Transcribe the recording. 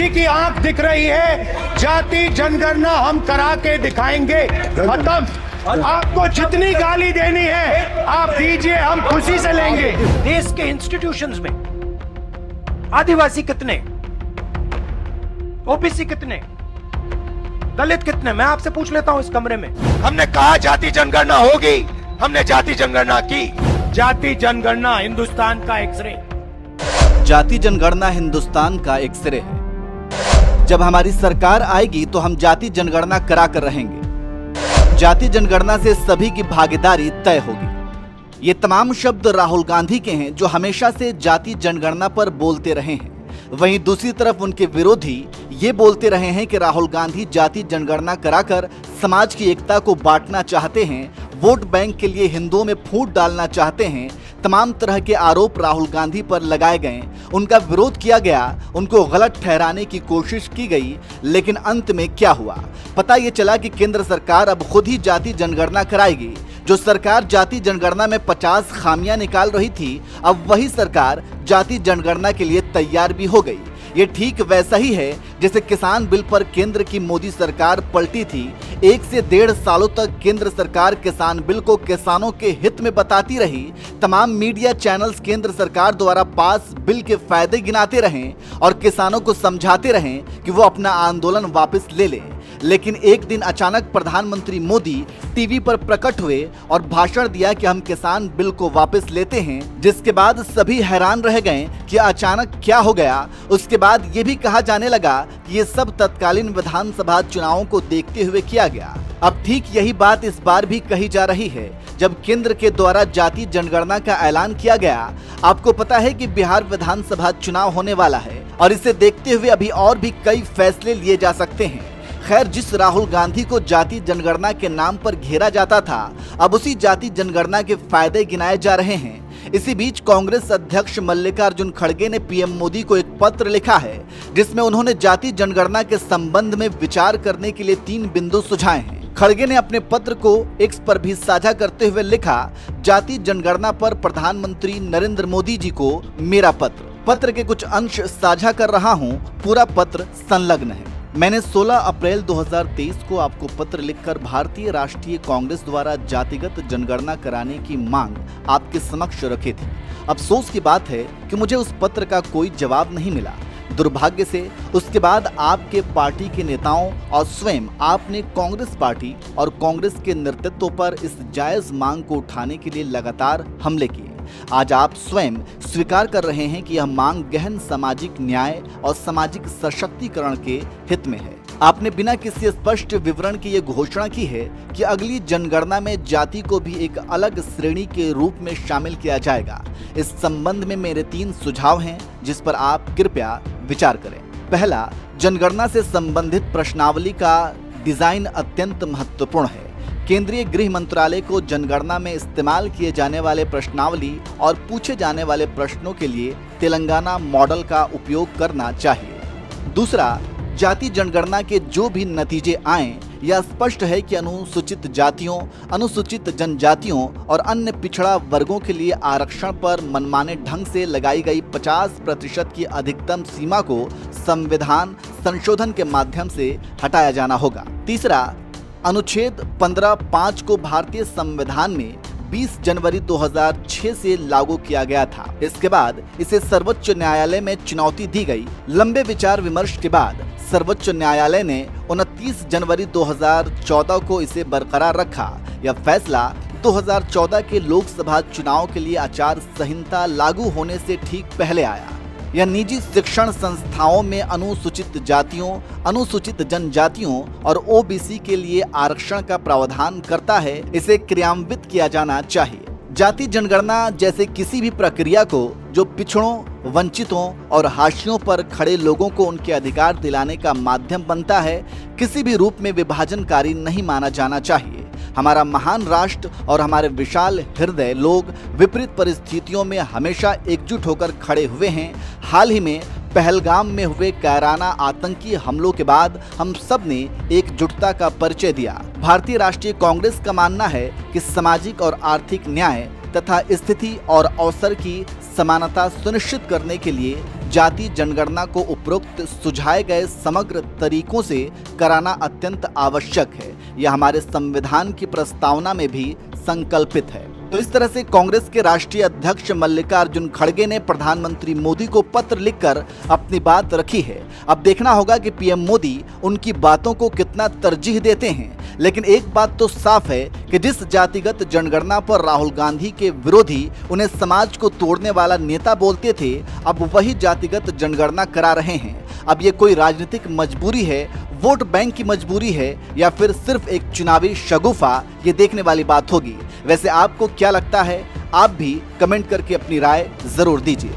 किसी की आंख दिख रही है, जाति जनगणना हम करा के दिखाएंगे। खत्म। आपको जितनी गाली देनी है आप दीजिए, हम खुशी से लेंगे। देश के इंस्टीट्यूशंस में आदिवासी कितने, ओबीसी कितने, दलित कितने, मैं आपसे पूछ लेता हूं इस कमरे में। हमने कहा जाति जनगणना होगी, हमने जाति जनगणना की। जाति जनगणना हिंदुस्तान का एक्सरे। जाति जनगणना हिंदुस्तान का एक्सरे है। जब हमारी सरकार आएगी तो हम जाति जनगणना करा कर रहेंगे। जाति जनगणना से सभी की भागीदारी तय होगी। ये तमाम शब्द राहुल गांधी के हैं, जो हमेशा से जाति जनगणना पर बोलते रहे हैं। वहीं दूसरी तरफ उनके विरोधी ये बोलते रहे हैं कि राहुल गांधी जाति जनगणना कराकर समाज की एकता को बांटना चाहते हैं, वोट बैंक के लिए हिंदुओं में फूट डालना चाहते हैं। तमाम तरह के आरोप राहुल गांधी पर लगाए गए, उनका विरोध किया गया, उनको गलत ठहराने की कोशिश की गई, लेकिन अंत में क्या हुआ? पता ये चला कि केंद्र सरकार अब खुद ही जाति जनगणना कराएगी। जो सरकार जाति जनगणना में 50 खामियां निकाल रही थी, अब वही सरकार जाति जनगणना के लिए तैयार भी हो गई। ये ठीक वैसा ही है जैसे किसान बिल पर केंद्र की मोदी सरकार पलटी थी। 1 से 1.5 सालों तक केंद्र सरकार किसान बिल को किसानों के हित में बताती रही। तमाम मीडिया चैनल्स केंद्र सरकार द्वारा पास बिल के फायदे गिनाते रहें और किसानों को समझाते रहें कि वो अपना आंदोलन वापस ले लें। लेकिन एक दिन अचानक प्रधानमंत्री मोदी टीवी पर प्रकट हुए और भाषण दिया कि हम किसान बिल को वापस लेते हैं, जिसके बाद सभी हैरान रह गए कि अचानक क्या हो गया। उसके बाद ये भी कहा जाने लगा कि ये सब तत्कालीन विधानसभा चुनावों को देखते हुए किया गया। अब ठीक यही बात इस बार भी कही जा रही है, जब केंद्र के द्वारा जाति जनगणना का ऐलान किया गया। आपको पता है कि बिहार विधानसभा चुनाव होने वाला है और इसे देखते हुए अभी और भी कई फैसले लिए जा सकते हैं। खैर, जिस राहुल गांधी को जाति जनगणना के नाम पर घेरा जाता था, अब उसी जाति जनगणना के फायदे गिनाए जा रहे हैं। इसी बीच कांग्रेस अध्यक्ष मल्लिकार्जुन खड़गे ने पीएम मोदी को एक पत्र लिखा है, जिसमें उन्होंने जाति जनगणना के संबंध में विचार करने के लिए 3 बिंदु सुझाए हैं। खड़गे ने अपने पत्र को एक्स पर भी साझा करते हुए लिखा, जाति जनगणना पर प्रधानमंत्री नरेंद्र मोदी जी को मेरा पत्र के कुछ अंश साझा कर रहा हूँ, पूरा पत्र संलग्न है। मैंने 16 अप्रैल 2023 को आपको पत्र लिखकर भारतीय राष्ट्रीय कांग्रेस द्वारा जातिगत जनगणना कराने की मांग आपके समक्ष रखी थी। अफसोस की बात है कि मुझे उस पत्र का कोई जवाब नहीं मिला। दुर्भाग्य से उसके बाद आपके पार्टी के नेताओं और स्वयं आपने कांग्रेस पार्टी और कांग्रेस के नेतृत्व पर इस जायज मांग को उठाने के लिए लगातार हमले किए। आज आप स्वयं स्वीकार कर रहे हैं कि यह मांग गहन सामाजिक न्याय और सामाजिक सशक्तिकरण के हित में है। आपने बिना किसी स्पष्ट विवरण की यह घोषणा की है कि अगली जनगणना में जाति को भी एक अलग श्रेणी के रूप में शामिल किया जाएगा। इस संबंध में मेरे 3 सुझाव हैं, जिस पर आप कृपया विचार करें। पहला, जनगणना से संबंधित प्रश्नावली का डिजाइन अत्यंत महत्वपूर्ण है। केंद्रीय गृह मंत्रालय को जनगणना में इस्तेमाल किए जाने वाले प्रश्नावली और पूछे जाने वाले प्रश्नों के लिए तेलंगाना मॉडल का उपयोग करना चाहिए। दूसरा, जाति जनगणना के जो भी नतीजे आएं, यह स्पष्ट है कि अनुसूचित जातियों, अनुसूचित जनजातियों और अन्य पिछड़ा वर्गों के लिए आरक्षण पर मनमाने ढंग से लगाई गई 50% की अधिकतम सीमा को संविधान संशोधन के माध्यम से हटाया जाना होगा। तीसरा, अनुच्छेद 15(5) को भारतीय संविधान में 20 जनवरी 2006 से लागू किया गया था। इसके बाद इसे सर्वोच्च न्यायालय में चुनौती दी गई। लंबे विचार विमर्श के बाद सर्वोच्च न्यायालय ने 29 जनवरी 2014 को इसे बरकरार रखा। यह फैसला 2014 के लोकसभा चुनाव के लिए आचार संहिता लागू होने से ठीक पहले आया। यह निजी शिक्षण संस्थाओं में अनुसूचित जातियों, अनुसूचित जनजातियों और ओबीसी के लिए आरक्षण का प्रावधान करता है। इसे क्रियान्वित किया जाना चाहिए। जाति जनगणना जैसे किसी भी प्रक्रिया को जो पिछड़ों, वंचितों और हाशियों पर खड़े लोगों को उनके अधिकार दिलाने का माध्यम बनता है, किसी भी रूप में विभाजनकारी नहीं माना जाना चाहिए। हमारा महान राष्ट्र और हमारे विशाल हृदय लोग विपरीत परिस्थितियों में हमेशा एकजुट होकर खड़े हुए हैं। हाल ही में पहलगाम में हुए कायराना आतंकी हमलों के बाद हम सब ने एकजुटता का परिचय दिया। भारतीय राष्ट्रीय कांग्रेस का मानना है कि सामाजिक और आर्थिक न्याय तथा स्थिति और अवसर की समानता सुनिश्चित करने के लिए जाति जनगणना को उपरोक्त सुझाए गए समग्र तरीकों से कराना अत्यंत आवश्यक है। यह हमारे संविधान की प्रस्तावना में भी संकल्पित है। तो इस तरह से कांग्रेस के राष्ट्रीय अध्यक्ष मल्लिकार्जुन खड़गे ने प्रधानमंत्री मोदी को पत्र लिखकर अपनी बात रखी है। अब देखना होगा कि पीएम मोदी उनकी बातों को कितना तरजीह देते हैं। लेकिन एक बात तो साफ है कि जिस जातिगत जनगणना पर राहुल गांधी के विरोधी उन्हें समाज को तोड़ने वाला नेता बोलते थे, अब वही जातिगत जनगणना करा रहे हैं। अब ये कोई राजनीतिक मजबूरी है, वोट बैंक की मजबूरी है, या फिर सिर्फ एक चुनावी शगुफा, ये देखने वाली बात होगी। वैसे आपको क्या लगता है? आप भी कमेंट करके अपनी राय जरूर दीजिए।